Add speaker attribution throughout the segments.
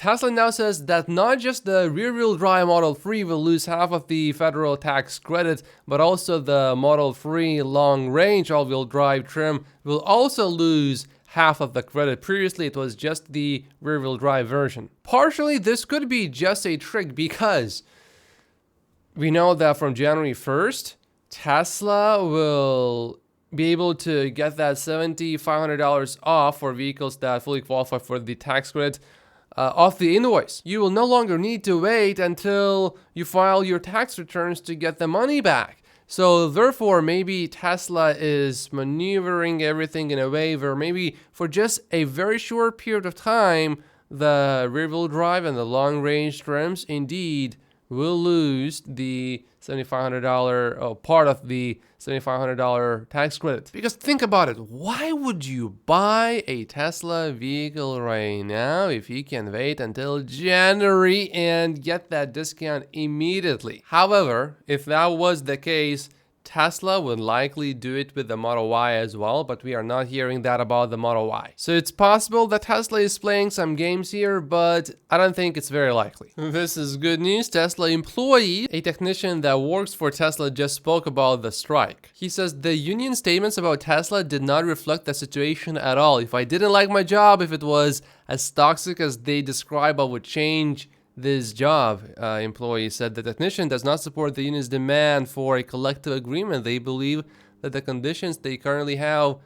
Speaker 1: Tesla now says that not just the rear-wheel drive Model 3 will lose half of the federal tax credit, but also the Model 3 long-range all-wheel drive trim will also lose half of the credit. Previously, it was just the rear-wheel drive version. Partially, this could be just a trick because we know that from January 1st, Tesla will be able to get that $7,500 off for vehicles that fully qualify for the tax credit off the invoice. You will no longer need to wait until you file your tax returns to get the money back. So therefore, maybe Tesla is maneuvering everything in a way where maybe for just a very short period of time, the rear-wheel drive and the long-range trims indeed will lose the $7,500 part of the $7,500 tax credit. Because think about it, why would you buy a Tesla vehicle right now if you can wait until January and get that discount immediately? However, if that was the case, Tesla would likely do it with the Model Y as well, but we are not hearing that about the Model Y. So it's possible that Tesla is playing some games here, but I don't think it's very likely. This is good news. Tesla employee, a technician that works for Tesla, just spoke about the strike. He says the union statements about Tesla did not reflect the situation at all. If I didn't like my job, if it was as toxic as they describe, I would change this job. Employee said the technician does not support the union's demand for a collective agreement. They believe that the conditions they currently have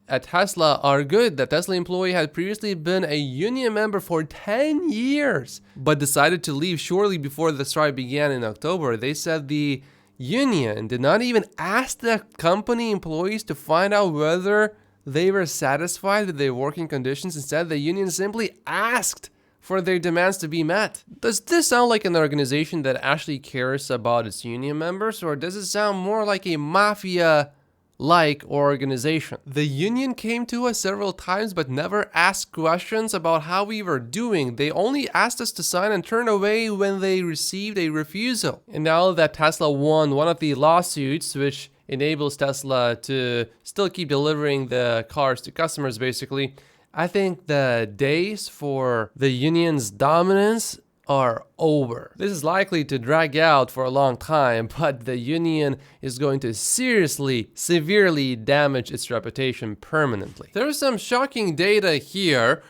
Speaker 1: at Tesla are good. The Tesla employee had previously been a union member for 10 years, but decided to leave shortly before the strike began in October. They said the union did not even ask the company employees to find out whether they were satisfied with their working conditions. Instead, the union simply asked for their demands to be met. Does this sound like an organization that actually cares about its union members, or does it sound more like a mafia-like organization? The union came to us several times but never asked questions about how we were doing. They only asked us to sign and turn away when they received a refusal. And now that Tesla won one of the lawsuits, which enables Tesla to still keep delivering the cars to customers basically, I think the days for the union's dominance are over. This is likely to drag out for a long time, but the union is going to severely damage its reputation permanently. There's some shocking data here.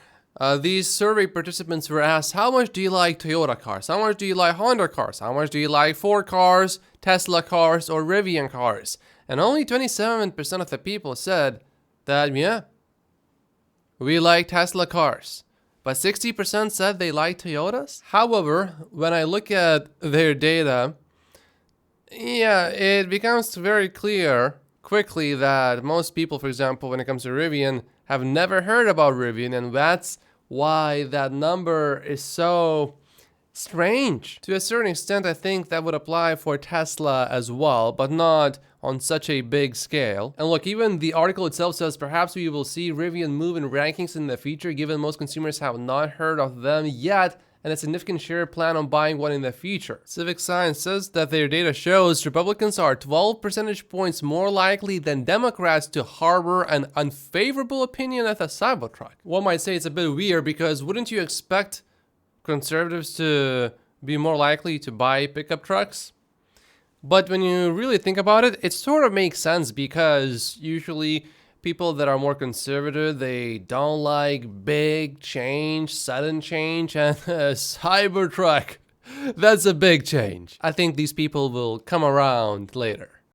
Speaker 1: These survey participants were asked, how much do you like Toyota cars? How much do you like Honda cars? How much do you like Ford cars, Tesla cars, or Rivian cars? And only 27% of the people said that, yeah, we like Tesla cars, but 60% said they like Toyotas. However, when I look at their data, yeah, it becomes very clear quickly that most people, for example, when it comes to Rivian, have never heard about Rivian, and that's why that number is so strange. To a certain extent, I think that would apply for Tesla as well, but not on such a big scale. And look, even the article itself says perhaps we will see Rivian move in rankings in the future, given most consumers have not heard of them yet and a significant share plan on buying one in the future. Civic Science says that their data shows Republicans are 12 percentage points more likely than Democrats to harbor an unfavorable opinion of the Cybertruck. One might say it's a bit weird because wouldn't you expect conservatives to be more likely to buy pickup trucks? But when you really think about it, it sort of makes sense because usually people that are more conservative, they don't like big change, sudden change, and a Cybertruck, that's a big change. I think these people will come around later.